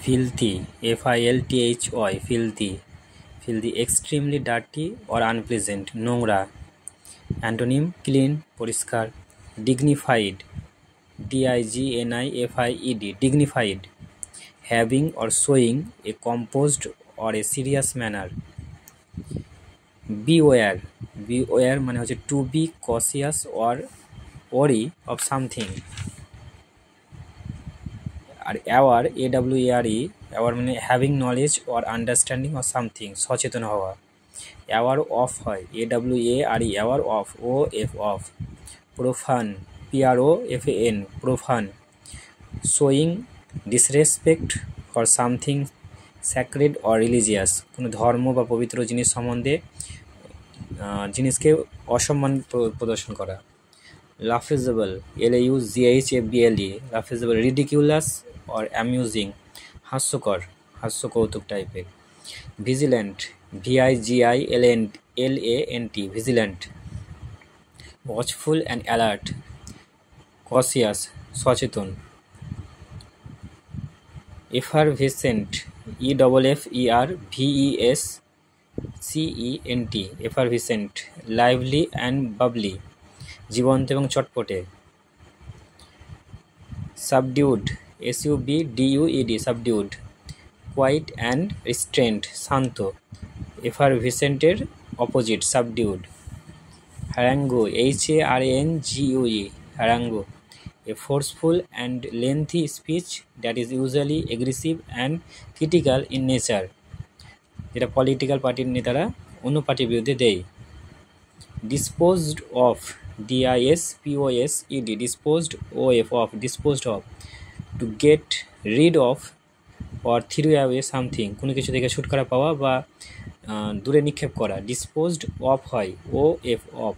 filthy, filthy, filthy, filthy, extremely dirty or unpleasant, নোংরা। Antonym clean, পরিষ্কার। dignified, dignified, dignified, having or showing a composed or a serious manner। beware, beware মানে হচ্ছে to be cautious or wary of something। আর aware, aware মানে having knowledge or understanding or something, সচেতন হওয়া। Aware of হয় AWARE, aware of OF of. Profane, PROFAN, profane, showing disrespect for something sacred or religious, কোনো ধর্ম বা পবিত্র জিনিস সম্বন্ধে জিনিসকে অসম্মান প্রদর্শন করা। Laughable, LAUGHABLE, laughable, ridiculous or amusing, হাস্যকর, হাস্যকৌতুক টাইপের। Vigilant, VIGILANT, vigilant. Watchful and alert, cautious, সচেতন। Effervescent, EFFERVESCENT, effervescent. Lively and bubbly, জীবন্ত এবং চটপটে। Subdued, SUBDUED, subdued. Quiet and restraint, শান্ত। এফারভেসেন্টের opposite subdued. Harangue, HARANGUE, harangue, a forceful and lengthy speech that is usually aggressive and critical in nature, যেটা political পার্টির নেতারা অন্য পার্টির বিরুদ্ধে দেয়। Disposed of, DISPOSED, disposed of, disposed of, to get rid of or throw away something, কোনো কিছু থেকে ছুটকারা পাওয়া বা দূরে নিক্ষেপ করা। ডিসপোজড অফ হয় OF অফ।